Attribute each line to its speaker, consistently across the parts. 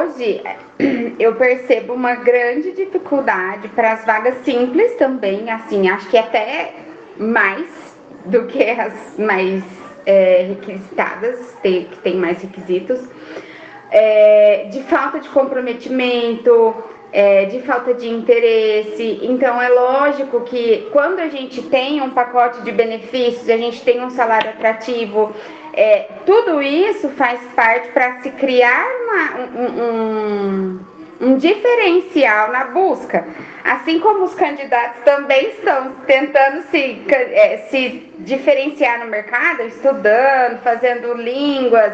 Speaker 1: hoje eu percebo uma grande dificuldade para as vagas simples também, assim, acho que até mais do que as mais requisitadas, que tem mais requisitos, de falta de comprometimento, de falta de interesse. Então é lógico que quando a gente tem um pacote de benefícios, a gente tem um salário atrativo, tudo isso faz parte para se criar um diferencial na busca. Assim como os candidatos também estão tentando se diferenciar no mercado, estudando, fazendo línguas,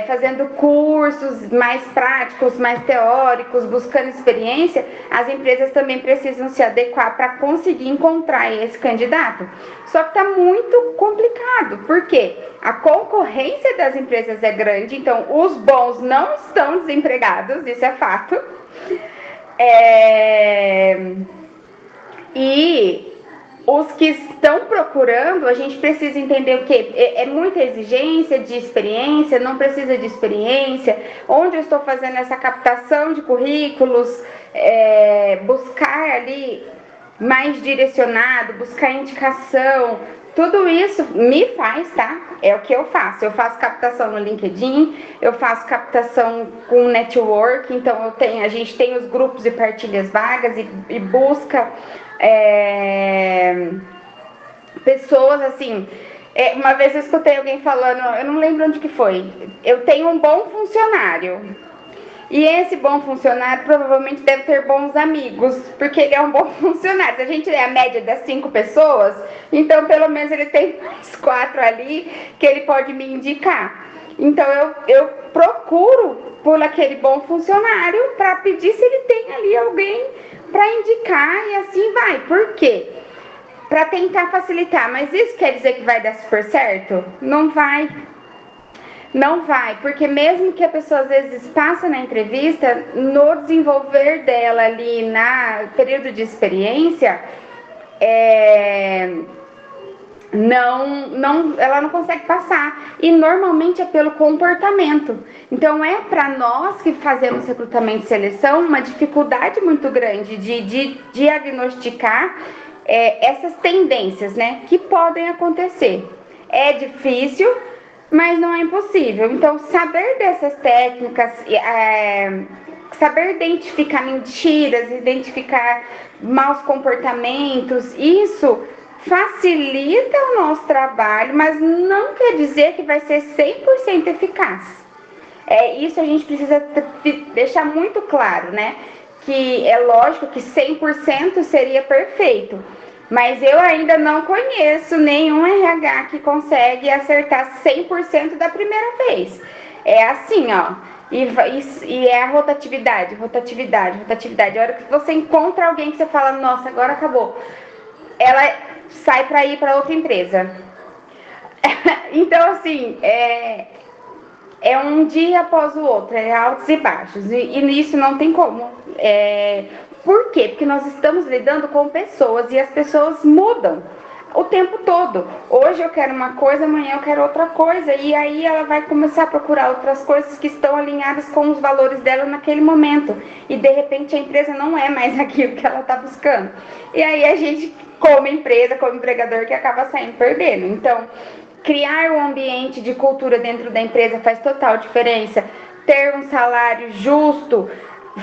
Speaker 1: fazendo cursos mais práticos, mais teóricos, buscando experiência, as empresas também precisam se adequar para conseguir encontrar esse candidato. Só que está muito complicado, porque a concorrência das empresas é grande, então os bons não estão desempregados, isso é fato. E os que estão procurando, a gente precisa entender o que é muita exigência de experiência, não precisa de experiência, onde eu estou fazendo essa captação de currículos, buscar ali mais direcionado, buscar indicação, tudo isso me faz, tá? É o que eu faço. Eu faço captação no LinkedIn, eu faço captação com network, então a gente tem os grupos e partilhas vagas e busca pessoas assim. Uma vez eu escutei alguém falando, eu não lembro onde que foi, eu tenho um bom funcionário. E esse bom funcionário provavelmente deve ter bons amigos, porque ele é um bom funcionário. Se a gente é a média das 5 pessoas, então pelo menos ele tem mais 4 ali que ele pode me indicar. Então eu procuro por aquele bom funcionário para pedir se ele tem ali alguém para indicar e assim vai. Por quê? Para tentar facilitar. Mas isso quer dizer que vai dar super certo? Não vai. Não vai, porque mesmo que a pessoa às vezes passe na entrevista, no desenvolver dela ali na período de experiência, ela não consegue passar. E normalmente é pelo comportamento. Então é para nós que fazemos recrutamento e seleção uma dificuldade muito grande de diagnosticar essas tendências, né, que podem acontecer. É difícil, mas não é impossível. Então, saber dessas técnicas, saber identificar mentiras, identificar maus comportamentos, isso facilita o nosso trabalho, mas não quer dizer que vai ser 100% eficaz. Isso a gente precisa deixar muito claro, né? Que é lógico que 100% seria perfeito, mas eu ainda não conheço nenhum RH que consegue acertar 100% da primeira vez. É assim, ó. E é a rotatividade. A hora que você encontra alguém que você fala, nossa, agora acabou, ela sai para ir para outra empresa. Então, assim, é um dia após o outro, é altos e baixos. E nisso não tem como. Por quê? Porque nós estamos lidando com pessoas e as pessoas mudam o tempo todo. Hoje eu quero uma coisa, amanhã eu quero outra coisa. E aí ela vai começar a procurar outras coisas que estão alinhadas com os valores dela naquele momento. E de repente a empresa não é mais aquilo que ela está buscando. E aí a gente, como empresa, como empregador, que acaba saindo perdendo. Então, criar um ambiente de cultura dentro da empresa faz total diferença. Ter um salário justo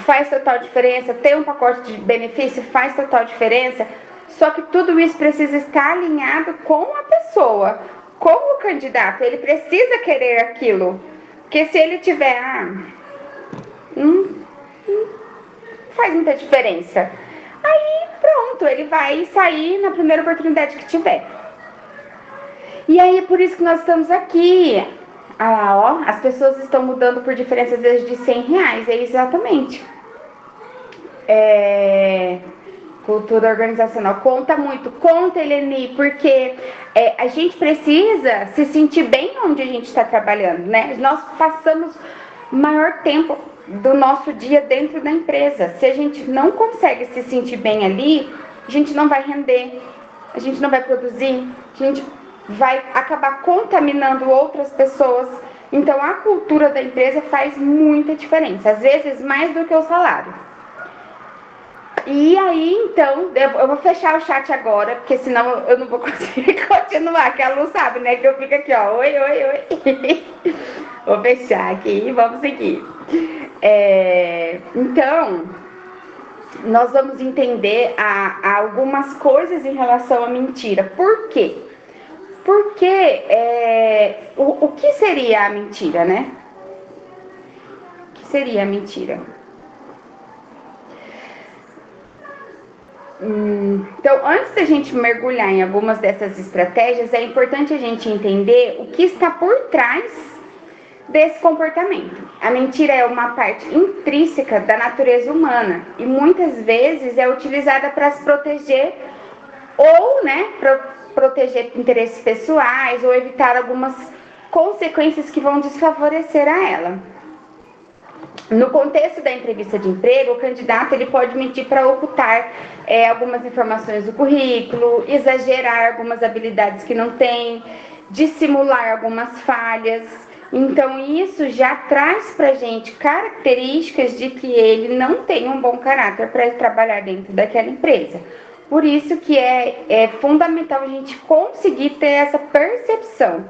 Speaker 1: faz total diferença. Ter um pacote de benefício faz total diferença. Só que tudo isso precisa estar alinhado com a pessoa, com o candidato. Ele precisa querer aquilo. Porque se ele tiver, não faz muita diferença. Aí pronto, ele vai sair na primeira oportunidade que tiver. E aí é por isso que nós estamos aqui. As pessoas estão mudando por diferenças às vezes de R$100. É exatamente. Cultura organizacional conta muito. Conta, Eleni, porque a gente precisa se sentir bem onde a gente está trabalhando, né? Nós passamos o maior tempo do nosso dia dentro da empresa. Se a gente não consegue se sentir bem ali, a gente não vai render, a gente não vai produzir, a gente vai acabar contaminando outras pessoas Então, a cultura da empresa faz muita diferença, às vezes mais do que o salário. E aí, então, eu vou fechar o chat agora, porque senão eu não vou conseguir continuar, que a Lu sabe, né, que eu fico aqui, ó, oi, oi, oi. Vou fechar aqui e vamos seguir. Então, nós vamos entender algumas coisas em relação à mentira. Por quê? Porque o que seria a mentira, né? O que seria a mentira? Então, antes da gente mergulhar em algumas dessas estratégias, é importante a gente entender o que está por trás desse comportamento. A mentira é uma parte intrínseca da natureza humana e muitas vezes é utilizada para se proteger ou, né, proteger interesses pessoais ou evitar algumas consequências que vão desfavorecer a ela. No contexto da entrevista de emprego, o candidato ele pode mentir para ocultar algumas informações do currículo, exagerar algumas habilidades que não tem, dissimular algumas falhas. Então, isso já traz para a gente características de que ele não tem um bom caráter para trabalhar dentro daquela empresa. Por isso que é fundamental a gente conseguir ter essa percepção.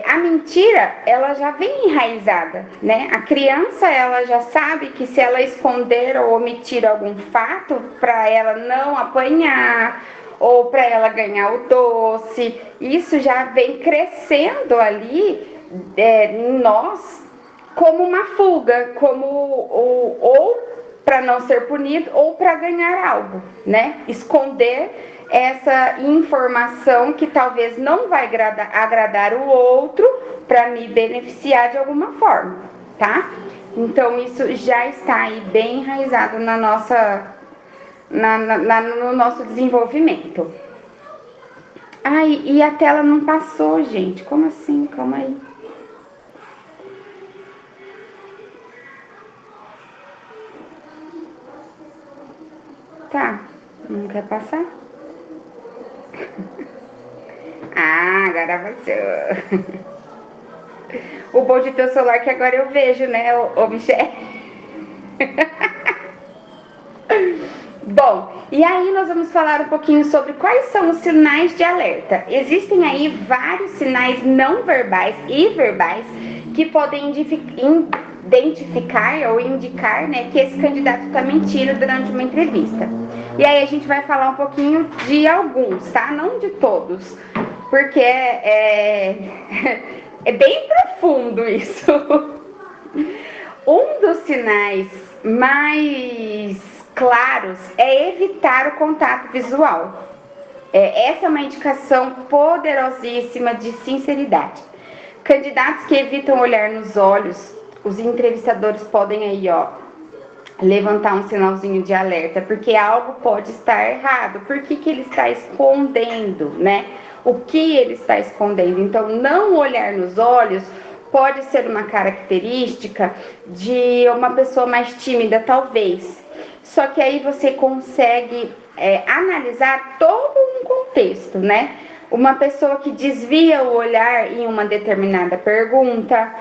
Speaker 1: A mentira, ela já vem enraizada, né? A criança, ela já sabe que se ela esconder ou omitir algum fato, para ela não apanhar ou para ela ganhar o doce, isso já vem crescendo ali em nós como uma fuga, como ou para não ser punido ou para ganhar algo, né? Esconder essa informação que talvez não vai agradar o outro para me beneficiar de alguma forma, tá? Então isso já está aí bem enraizado na nossa, no nosso desenvolvimento. Ai, e a tela não passou, gente. Como assim? Calma aí. Tá, não quer passar? Ah, agora passou. O bom de ter o celular que agora eu vejo, né, ô Michel? Bom, e aí nós vamos falar um pouquinho sobre quais são os sinais de alerta. Existem aí vários sinais não verbais e verbais que podem identificar ou indicar, né, que esse candidato está mentindo durante uma entrevista. E aí a gente vai falar um pouquinho de alguns, tá? Não de todos, porque é bem profundo isso. Um dos sinais mais claros é evitar o contato visual. Essa é uma indicação poderosíssima de sinceridade. Candidatos que evitam olhar nos olhos, os entrevistadores podem aí, ó, levantar um sinalzinho de alerta, porque algo pode estar errado. Por que ele está escondendo, né? O que ele está escondendo? Então, não olhar nos olhos pode ser uma característica de uma pessoa mais tímida, talvez. Só que aí você consegue analisar todo um contexto, né? Uma pessoa que desvia o olhar em uma determinada pergunta,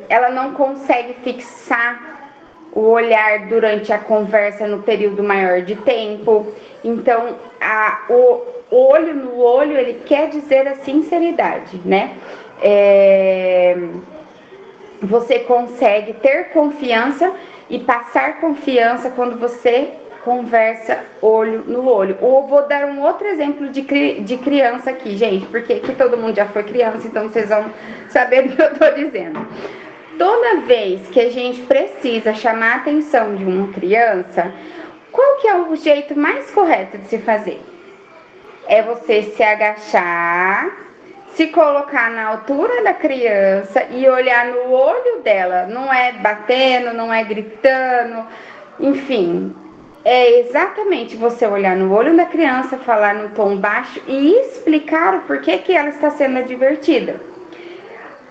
Speaker 1: ela não consegue fixar o olhar durante a conversa no período maior de tempo. Então, o olho no olho, ele quer dizer a sinceridade, né? Você consegue ter confiança e passar confiança quando você conversa olho no olho. Ou vou dar um outro exemplo de criança aqui, gente, porque aqui todo mundo já foi criança, então vocês vão saber do que eu tô dizendo. Toda vez que a gente precisa chamar a atenção de uma criança, qual que é o jeito mais correto de se fazer? É você se agachar, se colocar na altura da criança e olhar no olho dela. Não é batendo, não é gritando, enfim. É exatamente você olhar no olho da criança, falar no tom baixo e explicar o porquê que ela está sendo advertida.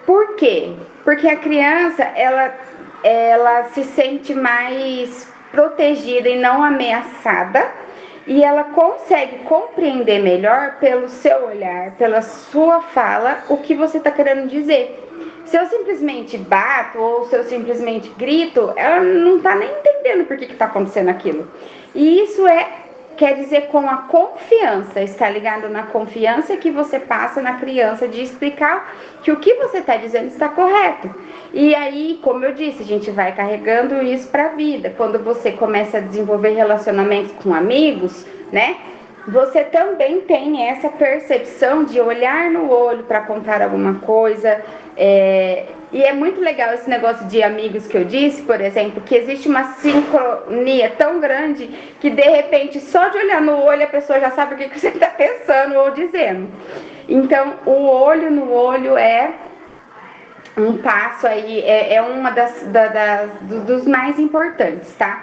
Speaker 1: Por quê? Porque a criança, ela se sente mais protegida e não ameaçada, e ela consegue compreender melhor pelo seu olhar, pela sua fala, o que você está querendo dizer. Se eu simplesmente bato ou se eu simplesmente grito, ela não tá nem entendendo por que tá acontecendo aquilo. E isso quer dizer com a confiança, está ligado na confiança que você passa na criança de explicar que o que você está dizendo está correto. E aí, como eu disse, a gente vai carregando isso para a vida. Quando você começa a desenvolver relacionamentos com amigos, né? Você também tem essa percepção de olhar no olho para contar alguma coisa. E é muito legal esse negócio de amigos que eu disse, por exemplo, que existe uma sincronia tão grande que de repente só de olhar no olho a pessoa já sabe o que você está pensando ou dizendo. Então, o olho no olho é um passo aí, é uma dos mais importantes, tá?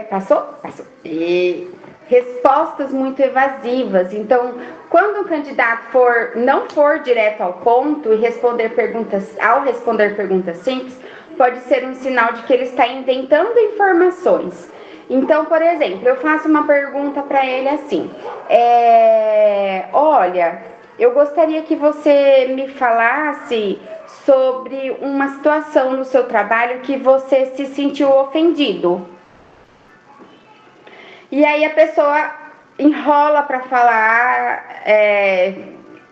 Speaker 1: Passou? Passou. E respostas muito evasivas. Então, quando o candidato não for direto ao ponto e ao responder perguntas simples, pode ser um sinal de que ele está inventando informações. Então, por exemplo, eu faço uma pergunta para ele assim: olha, eu gostaria que você me falasse sobre uma situação no seu trabalho que você se sentiu ofendido. E aí a pessoa enrola para falar,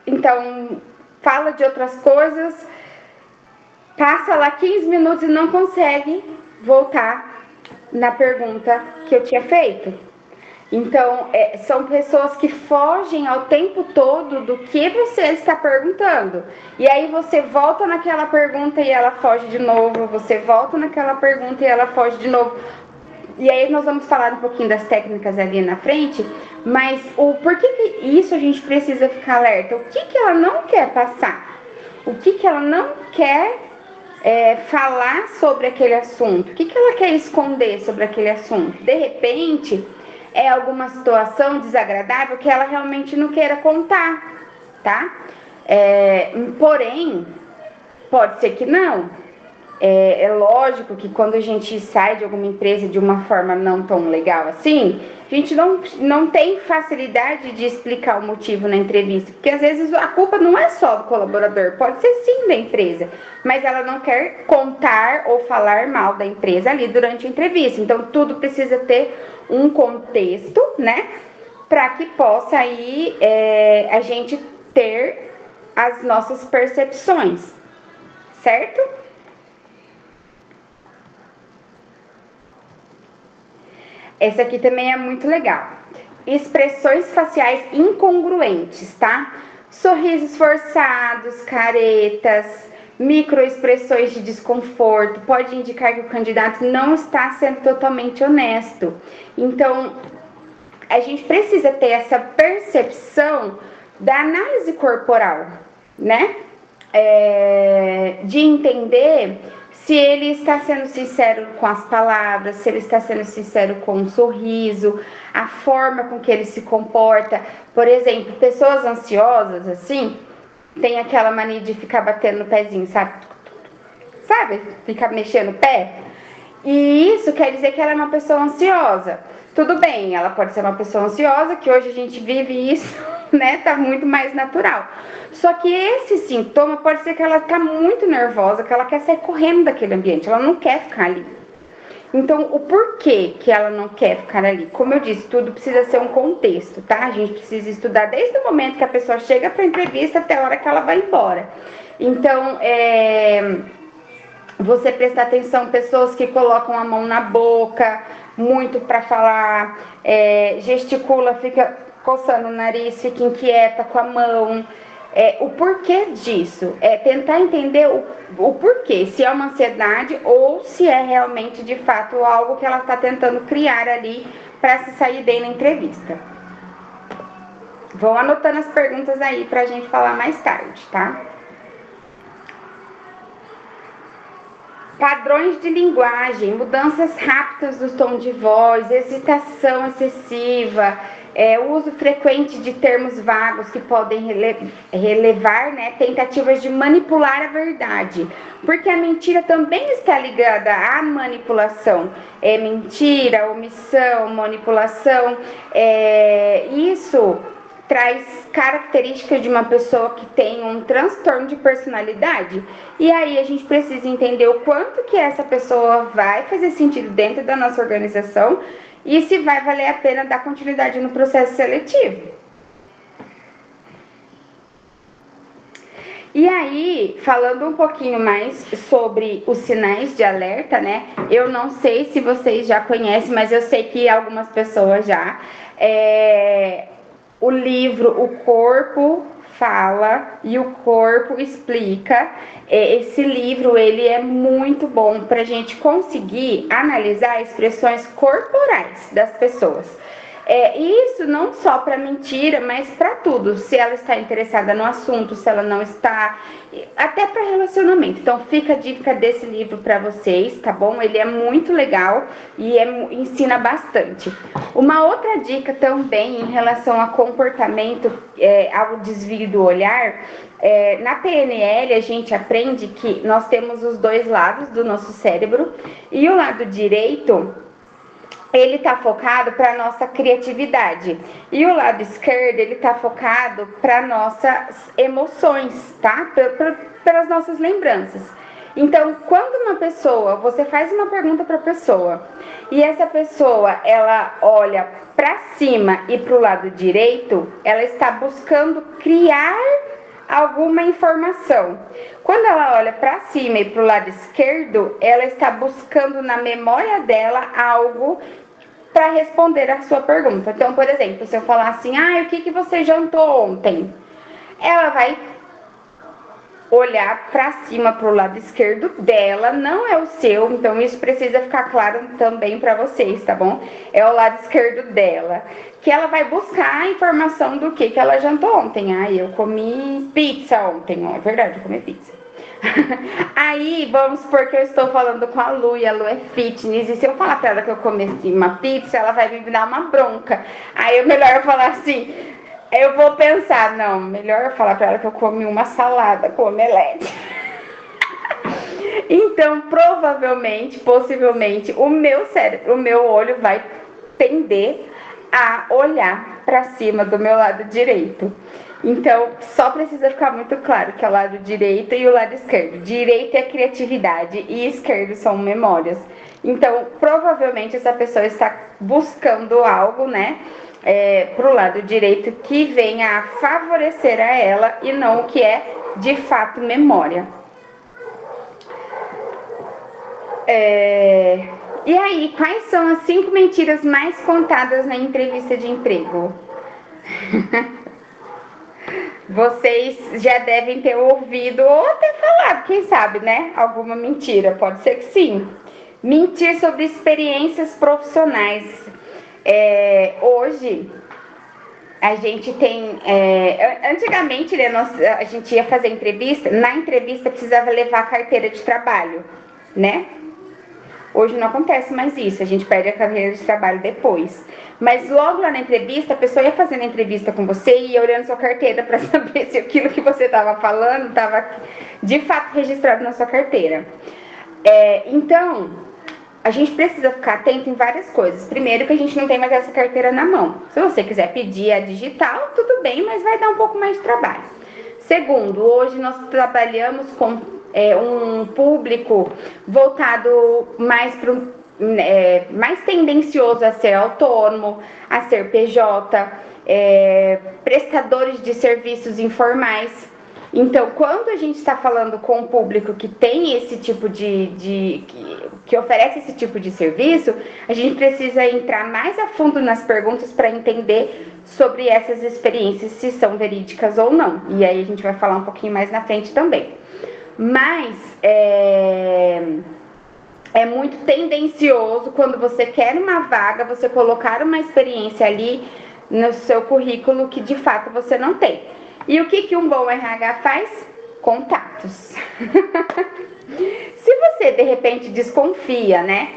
Speaker 1: então fala de outras coisas, passa lá 15 minutos e não consegue voltar na pergunta que eu tinha feito. Então, são pessoas que fogem ao tempo todo do que você está perguntando. E aí você volta naquela pergunta e ela foge de novo, você volta naquela pergunta e ela foge de novo. E aí nós vamos falar um pouquinho das técnicas ali na frente, mas por que isso a gente precisa ficar alerta? O que ela não quer passar? O que ela não quer falar sobre aquele assunto? O que ela quer esconder sobre aquele assunto? De repente, é alguma situação desagradável que ela realmente não queira contar, tá? Porém, pode ser que não. É lógico que quando a gente sai de alguma empresa de uma forma não tão legal assim, a gente não tem facilidade de explicar o motivo na entrevista, porque às vezes a culpa não é só do colaborador, pode ser sim da empresa, mas ela não quer contar ou falar mal da empresa ali durante a entrevista. Então tudo precisa ter um contexto, né, para que possa aí a gente ter as nossas percepções, certo? Essa aqui também é muito legal. Expressões faciais incongruentes, tá? Sorrisos forçados, caretas, microexpressões de desconforto, pode indicar que o candidato não está sendo totalmente honesto. Então, a gente precisa ter essa percepção da análise corporal, né? De entender se ele está sendo sincero com as palavras, se ele está sendo sincero com o sorriso, a forma com que ele se comporta. Por exemplo, pessoas ansiosas, assim, tem aquela mania de ficar batendo no pezinho, sabe? Sabe? Ficar mexendo o pé. E isso quer dizer que ela é uma pessoa ansiosa. Tudo bem, ela pode ser uma pessoa ansiosa, que hoje a gente vive isso, né? Tá muito mais natural. Só que esse sintoma pode ser que ela tá muito nervosa, que ela quer sair correndo daquele ambiente, ela não quer ficar ali. Então, o porquê que ela não quer ficar ali? Como eu disse, tudo precisa ser um contexto, tá? A gente precisa estudar desde o momento que a pessoa chega para a entrevista até a hora que ela vai embora. Então, você prestar atenção, pessoas que colocam a mão na boca, muito para falar, gesticula, fica coçando o nariz, fica inquieta com a mão. O porquê disso, tentar entender o porquê, se é uma ansiedade ou se é realmente de fato algo que ela está tentando criar ali para se sair bem na entrevista. Vão anotando as perguntas aí para a gente falar mais tarde, tá? Padrões de linguagem, mudanças rápidas do tom de voz, hesitação excessiva, uso frequente de termos vagos que podem relevar, né, tentativas de manipular a verdade, porque a mentira também está ligada à manipulação. Mentira, omissão, manipulação, isso traz características de uma pessoa que tem um transtorno de personalidade. E aí a gente precisa entender o quanto que essa pessoa vai fazer sentido dentro da nossa organização e se vai valer a pena dar continuidade no processo seletivo. E aí, falando um pouquinho mais sobre os sinais de alerta, né? Eu não sei se vocês já conhecem, mas eu sei que algumas pessoas já. O livro O Corpo Fala e o Corpo Explica. Esse livro, ele é muito bom para a gente conseguir analisar expressões corporais das pessoas. Isso não só para mentira, mas para tudo. Se ela está interessada no assunto, se ela não está, até para relacionamento. Então fica a dica desse livro para vocês, tá bom? Ele é muito legal e ensina bastante. Uma outra dica também em relação a comportamento, ao desvio do olhar, na PNL a gente aprende que nós temos os dois lados do nosso cérebro e o lado direito ele está focado para nossa criatividade e o lado esquerdo ele está focado para nossas emoções, tá? Pelas nossas lembranças. Então, quando uma pessoa, você faz uma pergunta para a pessoa e essa pessoa ela olha para cima e para o lado direito, ela está buscando criar alguma informação. Quando ela olha para cima e para o lado esquerdo, ela está buscando na memória dela algo para responder a sua pergunta. Então, por exemplo, se eu falar assim, o que você jantou ontem? Ela vai olhar para cima, para o lado esquerdo dela, não é o seu, então isso precisa ficar claro também para vocês, tá bom? É o lado esquerdo dela, que ela vai buscar a informação do que ela jantou ontem. Eu comi pizza ontem, é verdade, eu comi pizza. Aí, vamos supor que eu estou falando com a Lu e a Lu é fitness, e se eu falar pra ela que eu comi uma pizza, ela vai me dar uma bronca. Aí é melhor eu falar assim, eu vou pensar, não, melhor eu falar pra ela que eu comi uma salada com omelete. Então, provavelmente, possivelmente, o meu cérebro, o meu olho vai tender a olhar para cima do meu lado direito. Então, só precisa ficar muito claro que é o lado direito e o lado esquerdo. Direito é criatividade e esquerdo são memórias. Então, provavelmente essa pessoa está buscando algo, né, pro lado direito que venha a favorecer a ela e não o que é de fato memória. E aí, quais são as 5 mentiras mais contadas na entrevista de emprego? Vocês já devem ter ouvido ou até falado, quem sabe, né? Alguma mentira, pode ser que sim. Mentir sobre experiências profissionais. Hoje, a gente tem... antigamente, né, a gente ia fazer entrevista, na entrevista precisava levar a carteira de trabalho, né? Hoje não acontece mais isso, a gente perde a carteira de trabalho depois. Mas logo lá na entrevista, a pessoa ia fazendo a entrevista com você e ia olhando sua carteira para saber se aquilo que você estava falando estava de fato registrado na sua carteira. Então, a gente precisa ficar atento em várias coisas. Primeiro, que a gente não tem mais essa carteira na mão. Se você quiser pedir a digital, tudo bem, mas vai dar um pouco mais de trabalho. Segundo, hoje nós trabalhamos com um público voltado mais para mais tendencioso a ser autônomo, a ser PJ, prestadores de serviços informais. Então, quando a gente está falando com um público que tem esse tipo que oferece esse tipo de serviço, a gente precisa entrar mais a fundo nas perguntas para entender sobre essas experiências, se são verídicas ou não. E aí a gente vai falar um pouquinho mais na frente também. Mas é muito tendencioso quando você quer uma vaga, você colocar uma experiência ali no seu currículo que de fato você não tem. E o que um bom RH faz? Contatos. Se você, de repente, desconfia, né,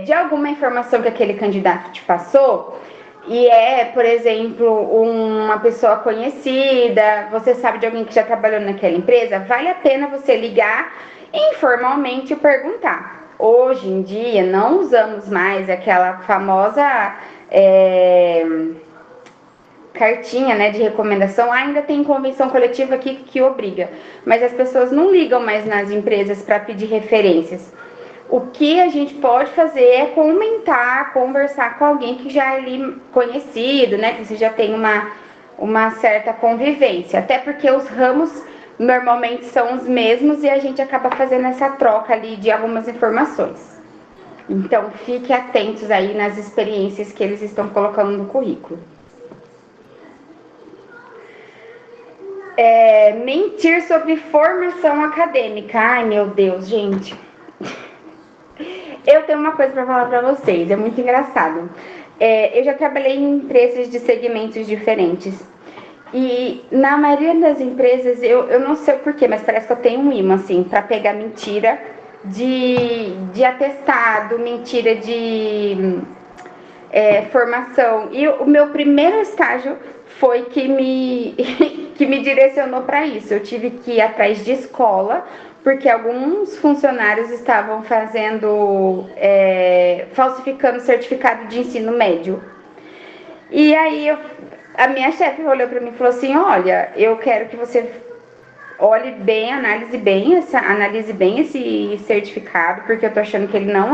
Speaker 1: de alguma informação que aquele candidato te passou, e por exemplo, uma pessoa conhecida, você sabe de alguém que já trabalhou naquela empresa, vale a pena você ligar informalmente e perguntar. Hoje em dia, não usamos mais aquela famosa cartinha, né, de recomendação. Ainda tem convenção coletiva aqui que obriga, mas as pessoas não ligam mais nas empresas para pedir referências. O que a gente pode fazer é comentar, conversar com alguém que já é ali conhecido, né, que você já tem uma certa convivência, até porque os ramos normalmente são os mesmos e a gente acaba fazendo essa troca ali de algumas informações. Então, fique atentos aí nas experiências que eles estão colocando no currículo. Mentir sobre formação acadêmica. Ai, meu Deus, gente. Eu tenho uma coisa para falar para vocês, é muito engraçado. Eu já trabalhei em empresas de segmentos diferentes. E na maioria das empresas, eu não sei o porquê, mas parece que eu tenho um imã, assim, para pegar mentira de atestado, mentira de formação. E o meu primeiro estágio foi que me direcionou para isso. Eu tive que ir atrás de escola, porque alguns funcionários estavam falsificando certificado de ensino médio. E aí a minha chefe olhou para mim e falou assim: olha, eu quero que você analise bem esse certificado, porque eu tô achando que ele não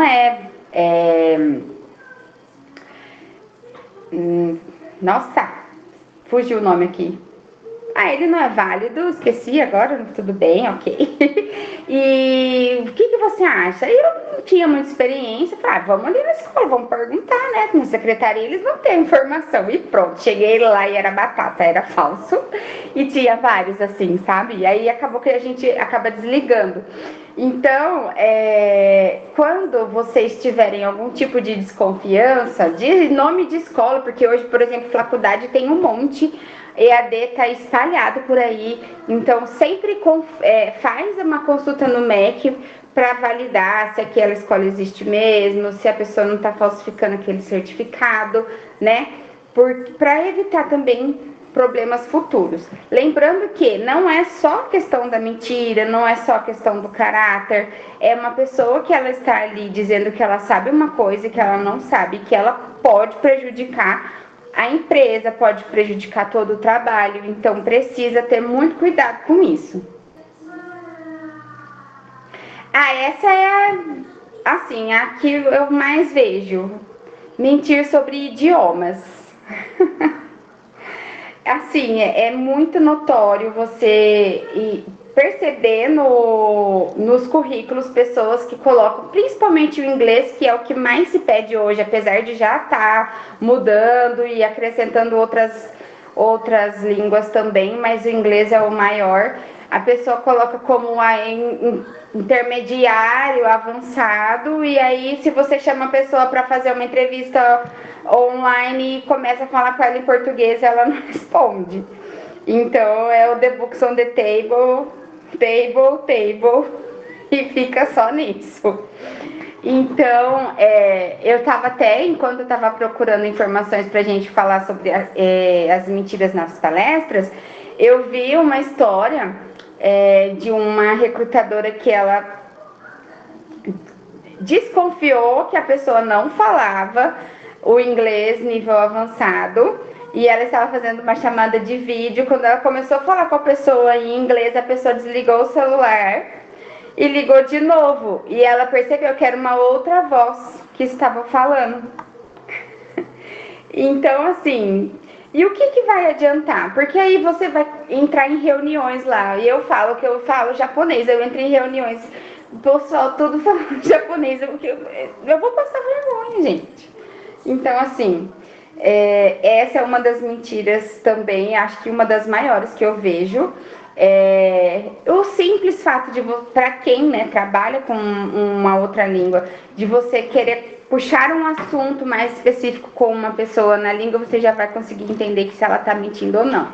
Speaker 1: nossa, fugiu o nome aqui. Ele não é válido, esqueci agora, tudo bem, ok. E o que você acha? Eu não tinha muita experiência, falei, vamos ali na escola, vamos perguntar, né? Na secretaria eles não têm informação. E pronto, cheguei lá e era batata, era falso. E tinha vários assim, sabe? E aí acabou que a gente acaba desligando. Então, quando vocês tiverem algum tipo de desconfiança, de nome de escola, porque hoje, por exemplo, faculdade tem um monte, EAD está espalhado por aí, então sempre faz uma consulta no MEC para validar se aquela escola existe mesmo, se a pessoa não está falsificando aquele certificado, né? Para evitar também problemas futuros. Lembrando que não é só questão da mentira, não é só questão do caráter, é uma pessoa que ela está ali dizendo que ela sabe uma coisa que ela não sabe, que ela pode prejudicar a empresa, pode prejudicar todo o trabalho, então precisa ter muito cuidado com isso. Essa é a que eu mais vejo. Mentir sobre idiomas. Assim, é muito notório você perceber nos currículos pessoas que colocam, principalmente o inglês, que é o que mais se pede hoje, apesar de já estar mudando e acrescentando outras línguas também, mas o inglês é o maior. A pessoa coloca como intermediário, avançado, e aí se você chama a pessoa para fazer uma entrevista online e começa a falar com ela em português, ela não responde. Então é o the books on the table, e fica só nisso. Então, eu estava enquanto eu estava procurando informações para a gente falar sobre as mentiras nas palestras, eu vi uma história de uma recrutadora que ela desconfiou que a pessoa não falava o inglês nível avançado e ela estava fazendo uma chamada de vídeo. Quando ela começou a falar com a pessoa em inglês, a pessoa desligou o celular e ligou de novo, e ela percebeu que era uma outra voz que estava falando. Então, assim, e o que vai adiantar? Porque aí você vai entrar em reuniões lá, e eu falo japonês, eu entro em reuniões, o pessoal tudo falando japonês, eu vou passar vergonha, gente. Então, assim, essa é uma das mentiras também, acho que uma das maiores que eu vejo. O simples fato de, para quem, né, trabalha com uma outra língua, de você querer puxar um assunto mais específico com uma pessoa na língua, você já vai conseguir entender que se ela está mentindo ou não.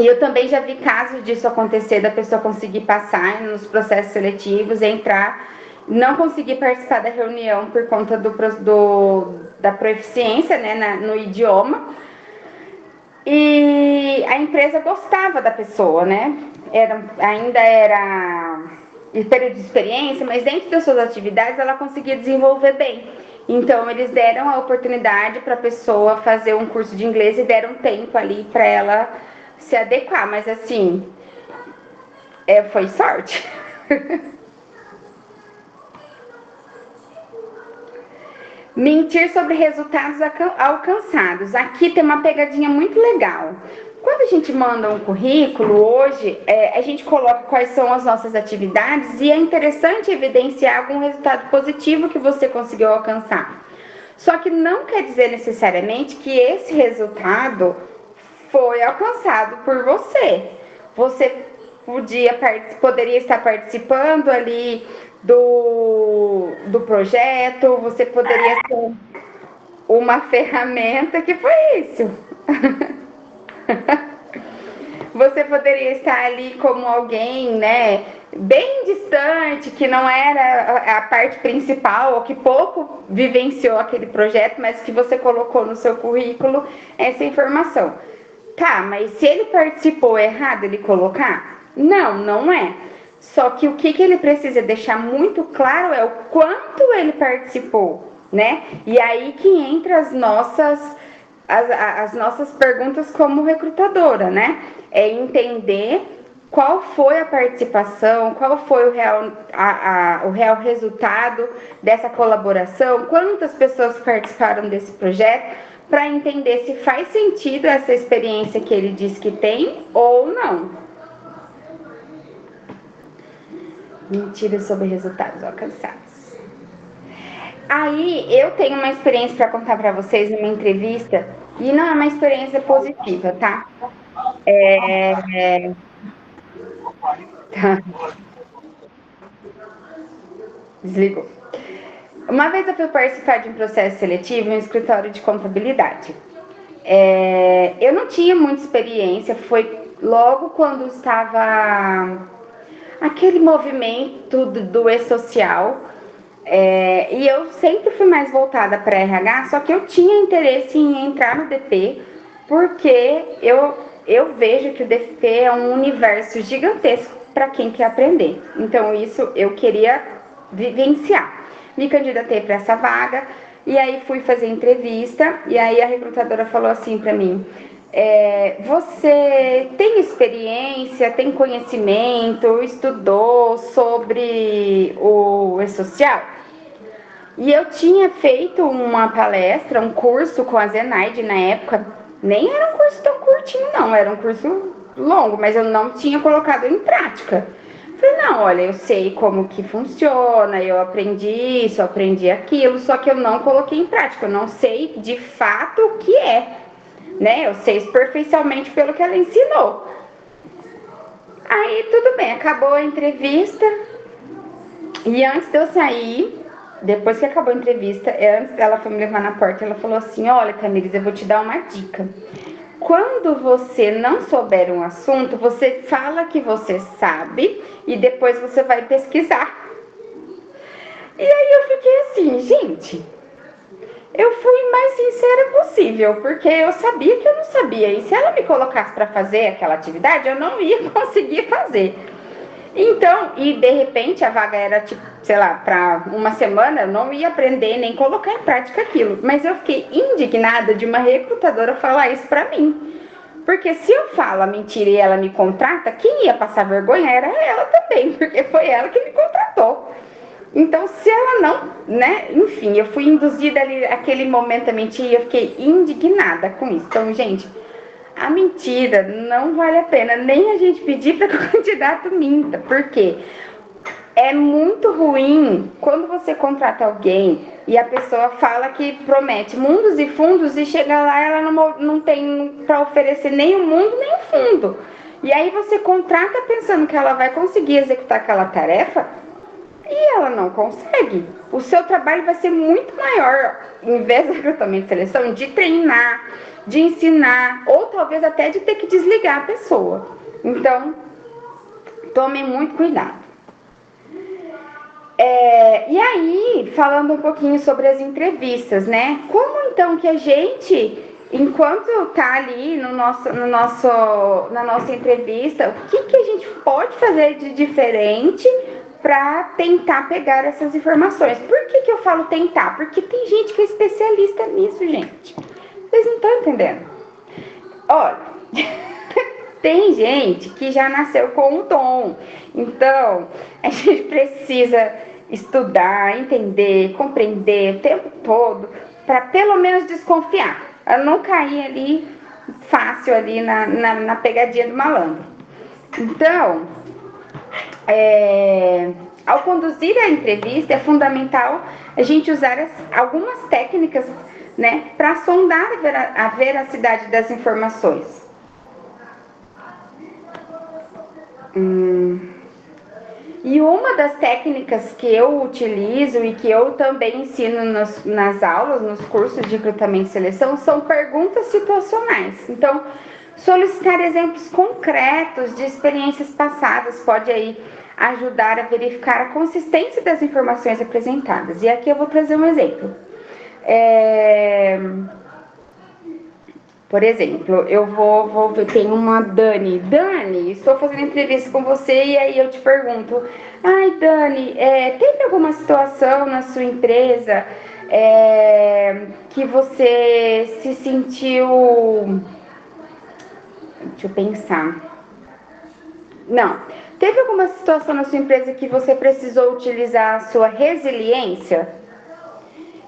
Speaker 1: E eu também já vi casos disso acontecer, da pessoa conseguir passar nos processos seletivos, entrar, não conseguir participar da reunião por conta da proficiência, né, no idioma. E a empresa gostava da pessoa, né? Ainda era período de experiência, mas dentro das suas atividades ela conseguia desenvolver bem. Então eles deram a oportunidade para a pessoa fazer um curso de inglês e deram tempo ali para ela se adequar, mas assim, foi sorte. Mentir sobre resultados alcançados. Aqui tem uma pegadinha muito legal. Quando a gente manda um currículo, hoje, a gente coloca quais são as nossas atividades e é interessante evidenciar algum resultado positivo que você conseguiu alcançar. Só que não quer dizer necessariamente que esse resultado foi alcançado por você. Você poderia estar participando ali do projeto, você poderia ser uma ferramenta. Que foi isso? Você poderia estar ali como alguém, né, bem distante, que não era a parte principal, ou que pouco vivenciou aquele projeto, mas que você colocou no seu currículo essa informação. Tá, mas se ele participou, é errado ele colocar? Não, não é. Só que o que ele precisa deixar muito claro é o quanto ele participou, né? E aí que entra as nossas perguntas como recrutadora, né? É entender qual foi a participação, qual foi o real resultado dessa colaboração, quantas pessoas participaram desse projeto, para entender se faz sentido essa experiência que ele diz que tem ou não. Mentira sobre resultados alcançados. Aí eu tenho uma experiência para contar para vocês numa entrevista, e não é uma experiência positiva, tá? Tá. Desligou. Uma vez eu fui participar de um processo seletivo em um escritório de contabilidade. Eu não tinha muita experiência, foi logo quando estava aquele movimento do e-social, e eu sempre fui mais voltada para RH, só que eu tinha interesse em entrar no DP, porque eu vejo que o DP é um universo gigantesco para quem quer aprender. Então isso eu queria vivenciar. Me candidatei para essa vaga, e aí fui fazer entrevista, e aí a recrutadora falou assim para mim: você tem experiência, tem conhecimento, estudou sobre o e-social? E eu tinha feito uma palestra, um curso com a Zenaide na época. Nem era um curso tão curtinho, não, era um curso longo, mas eu não tinha colocado em prática. Falei, não, olha, eu sei como que funciona, eu aprendi isso, eu aprendi aquilo, só que eu não coloquei em prática, eu não sei de fato o que é, né? Eu sei superficialmente pelo que ela ensinou. Aí tudo bem, acabou a entrevista, e antes de eu sair, depois que acabou a entrevista, antes dela foi me levar na porta, ela falou assim: olha, Tamires, eu vou te dar uma dica. Quando você não souber um assunto, você fala que você sabe e depois você vai pesquisar. E aí eu fiquei assim, gente, eu fui mais sincera possível, porque eu sabia que eu não sabia. E se ela me colocasse para fazer aquela atividade, eu não ia conseguir fazer. Então, e de repente a vaga era, tipo, sei lá, para uma semana, eu não ia aprender nem colocar em prática aquilo. Mas eu fiquei indignada de uma recrutadora falar isso para mim. Porque se eu falo a mentira e ela me contrata, quem ia passar vergonha era ela também, porque foi ela que me contratou. Então, se ela não, né, enfim, eu fui induzida ali, aquele momento a mentir, e eu fiquei indignada com isso. Então, gente, a mentira não vale a pena nem a gente pedir para que o candidato minta, porque é muito ruim quando você contrata alguém e a pessoa fala que promete mundos e fundos e chega lá ela não tem para oferecer nem o mundo nem o fundo. E aí você contrata pensando que ela vai conseguir executar aquela tarefa, e ela não consegue. O seu trabalho vai ser muito maior, em vez do recrutamento e seleção, de treinar, de ensinar, ou talvez até de ter que desligar a pessoa. Então, tomem muito cuidado. E aí, falando um pouquinho sobre as entrevistas, né? Como então que a gente, enquanto tá ali na nossa entrevista, o que a gente pode fazer de diferente para tentar pegar essas informações? Por que eu falo tentar? Porque tem gente que é especialista nisso, gente. Vocês não estão entendendo. Olha, tem gente que já nasceu com um dom. Então, a gente precisa estudar, entender, compreender o tempo todo, para pelo menos desconfiar, para não cair ali fácil ali na pegadinha do malandro. Então, ao conduzir a entrevista, é fundamental a gente usar algumas técnicas, né, para sondar a veracidade das informações. E uma das técnicas que eu utilizo e que eu também ensino nas aulas, nos cursos de recrutamento e seleção, são perguntas situacionais. Então, solicitar exemplos concretos de experiências passadas pode aí ajudar a verificar a consistência das informações apresentadas. E aqui eu vou trazer um exemplo. Por exemplo, eu vou ver, tem uma Dani, estou fazendo entrevista com você e aí eu te pergunto, ai Dani, teve alguma situação na sua empresa que você se sentiu, deixa eu pensar, não, teve alguma situação na sua empresa que você precisou utilizar a sua resiliência?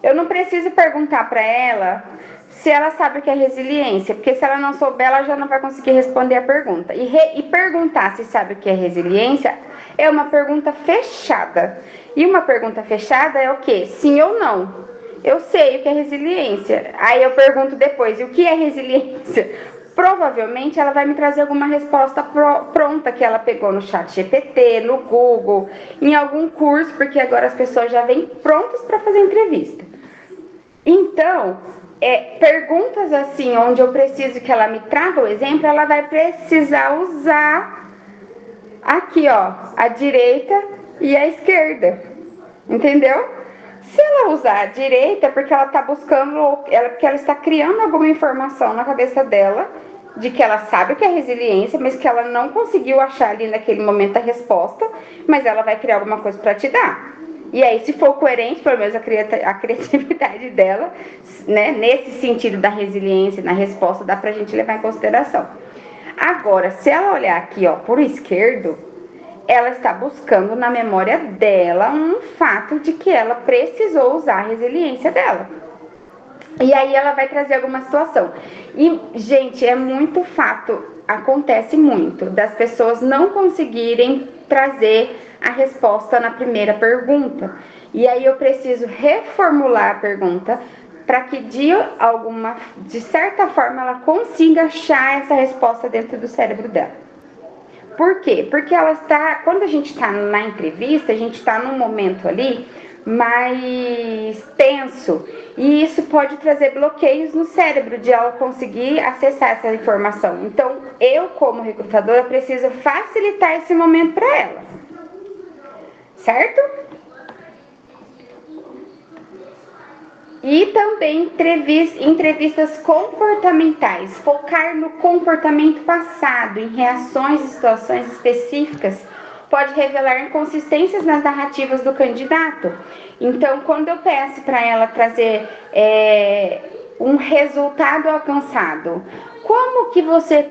Speaker 1: Eu não preciso perguntar para ela se ela sabe o que é resiliência, porque se ela não souber, ela já não vai conseguir responder a pergunta. E perguntar se sabe o que é resiliência é uma pergunta fechada. E uma pergunta fechada é o quê? Sim ou não. Eu sei o que é resiliência. Aí eu pergunto depois, e o que é resiliência? Provavelmente ela vai me trazer alguma resposta pronta que ela pegou no chat GPT, no Google, em algum curso, porque agora as pessoas já vêm prontas para fazer entrevista. Então, perguntas assim, onde eu preciso que ela me traga o exemplo, ela vai precisar usar aqui, ó, a direita e a esquerda, entendeu? Se ela usar a direita, é porque ela está buscando, porque ela está criando alguma informação na cabeça dela, de que ela sabe o que é resiliência, mas que ela não conseguiu achar ali naquele momento a resposta, mas ela vai criar alguma coisa para te dar. E aí, se for coerente, pelo menos a criatividade dela, né, nesse sentido da resiliência, na resposta, dá pra gente levar em consideração. Agora, se ela olhar aqui, ó, por esquerdo, ela está buscando na memória dela um fato de que ela precisou usar a resiliência dela. E aí ela vai trazer alguma situação. E, gente, é muito fato, acontece muito, das pessoas não conseguirem trazer a resposta na primeira pergunta. E aí eu preciso reformular a pergunta para que de certa forma ela consiga achar essa resposta dentro do cérebro dela. Por quê? Porque quando a gente está na entrevista, a gente está num momento ali mais tenso, e isso pode trazer bloqueios no cérebro de ela conseguir acessar essa informação. Então, eu como recrutadora preciso facilitar esse momento para ela, certo? E também entrevistas comportamentais, focar no comportamento passado, em reações e situações específicas, pode revelar inconsistências nas narrativas do candidato. Então, quando eu peço para ela trazer um resultado alcançado, como que você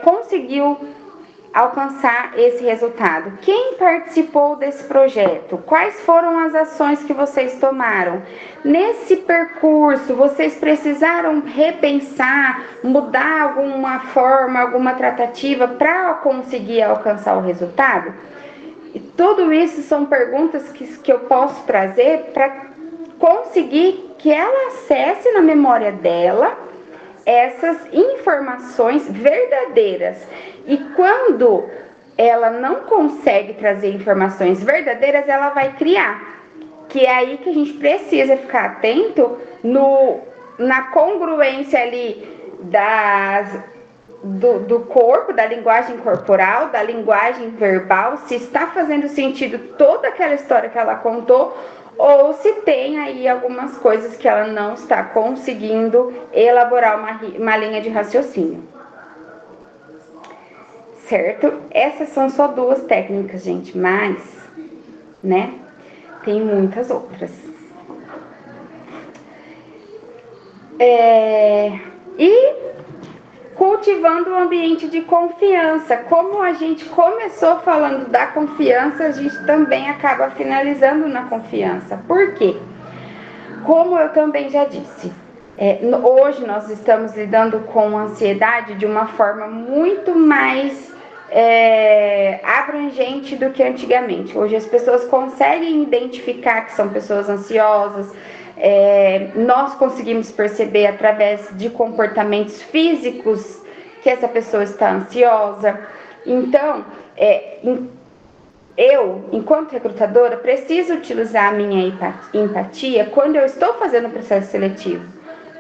Speaker 1: conseguiu alcançar esse resultado? Quem participou desse projeto? Quais foram as ações que vocês tomaram? Nesse percurso, vocês precisaram repensar, mudar alguma forma, alguma tratativa para conseguir alcançar o resultado? E tudo isso são perguntas que eu posso trazer para conseguir que ela acesse na memória dela essas informações verdadeiras. E quando ela não consegue trazer informações verdadeiras, ela vai criar. Que é aí que a gente precisa ficar atento na congruência ali do corpo, da linguagem corporal, da linguagem verbal, se está fazendo sentido toda aquela história que ela contou, ou se tem aí algumas coisas que ela não está conseguindo elaborar uma linha de raciocínio. Certo? Essas são só 2 técnicas, gente, mas, né, tem muitas outras. E cultivando um ambiente de confiança. Como a gente começou falando da confiança, a gente também acaba finalizando na confiança. Por quê? Como eu também já disse, hoje nós estamos lidando com ansiedade de uma forma muito mais abrangente do que antigamente. Hoje as pessoas conseguem identificar que são pessoas ansiosas, nós conseguimos perceber através de comportamentos físicos que essa pessoa está ansiosa. Então, eu, enquanto recrutadora, preciso utilizar a minha empatia quando eu estou fazendo o processo seletivo.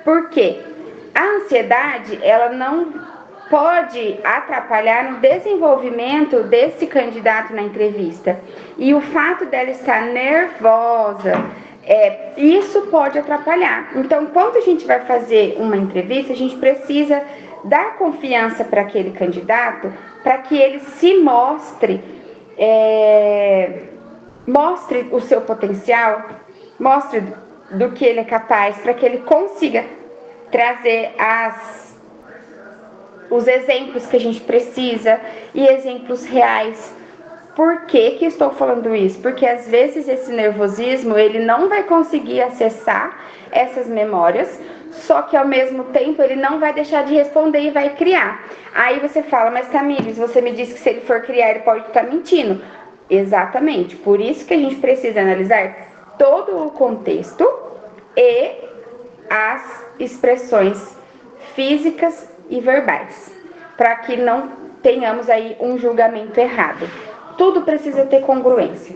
Speaker 1: Por quê? A ansiedade, ela não pode atrapalhar no desenvolvimento desse candidato na entrevista. E o fato dela estar nervosa, isso pode atrapalhar. Então, quando a gente vai fazer uma entrevista, a gente precisa dar confiança para aquele candidato, para que ele se mostre o seu potencial, mostre do que ele é capaz, para que ele consiga trazer os exemplos que a gente precisa e exemplos reais. Por que estou falando isso? Porque às vezes esse nervosismo, ele não vai conseguir acessar essas memórias, só que ao mesmo tempo ele não vai deixar de responder e vai criar. Aí você fala, mas Tamires, você me disse que se ele for criar, ele pode estar mentindo. Exatamente, por isso que a gente precisa analisar todo o contexto e as expressões físicas e verbais, para que não tenhamos aí um julgamento errado. Tudo precisa ter congruência.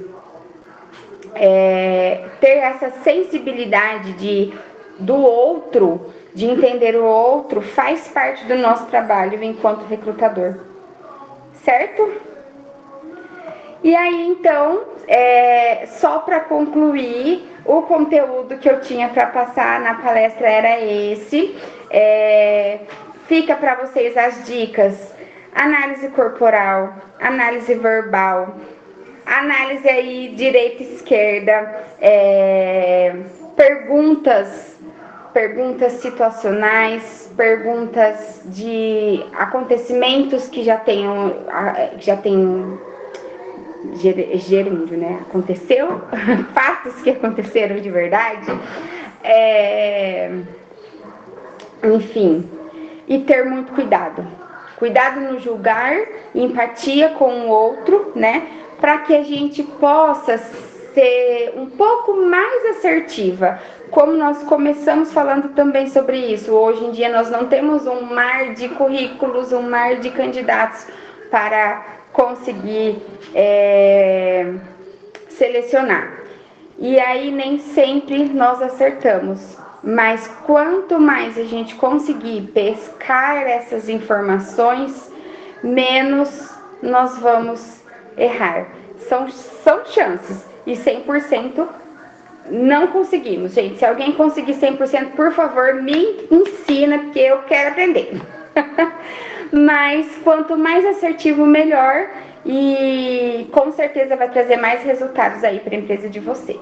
Speaker 1: Ter essa sensibilidade do outro, de entender o outro, faz parte do nosso trabalho enquanto recrutador. Certo? E aí, então, só para concluir, o conteúdo que eu tinha para passar na palestra era esse. Fica para vocês as dicas: análise corporal, análise verbal, análise aí direita e esquerda, perguntas situacionais, perguntas de acontecimentos que já tem gerúndio, né? Aconteceu, fatos que aconteceram de verdade, enfim, e ter muito cuidado no julgar, empatia com o outro, né? Para que a gente possa ser um pouco mais assertiva. Como nós começamos falando também sobre isso, hoje em dia nós não temos um mar de currículos, um mar de candidatos para conseguir selecionar. E aí nem sempre nós acertamos. Mas quanto mais a gente conseguir pescar essas informações, menos nós vamos errar. São chances. E 100% não conseguimos. Gente, se alguém conseguir 100%, por favor, me ensina, porque eu quero aprender. Mas quanto mais assertivo, melhor. E com certeza vai trazer mais resultados aí para a empresa de vocês.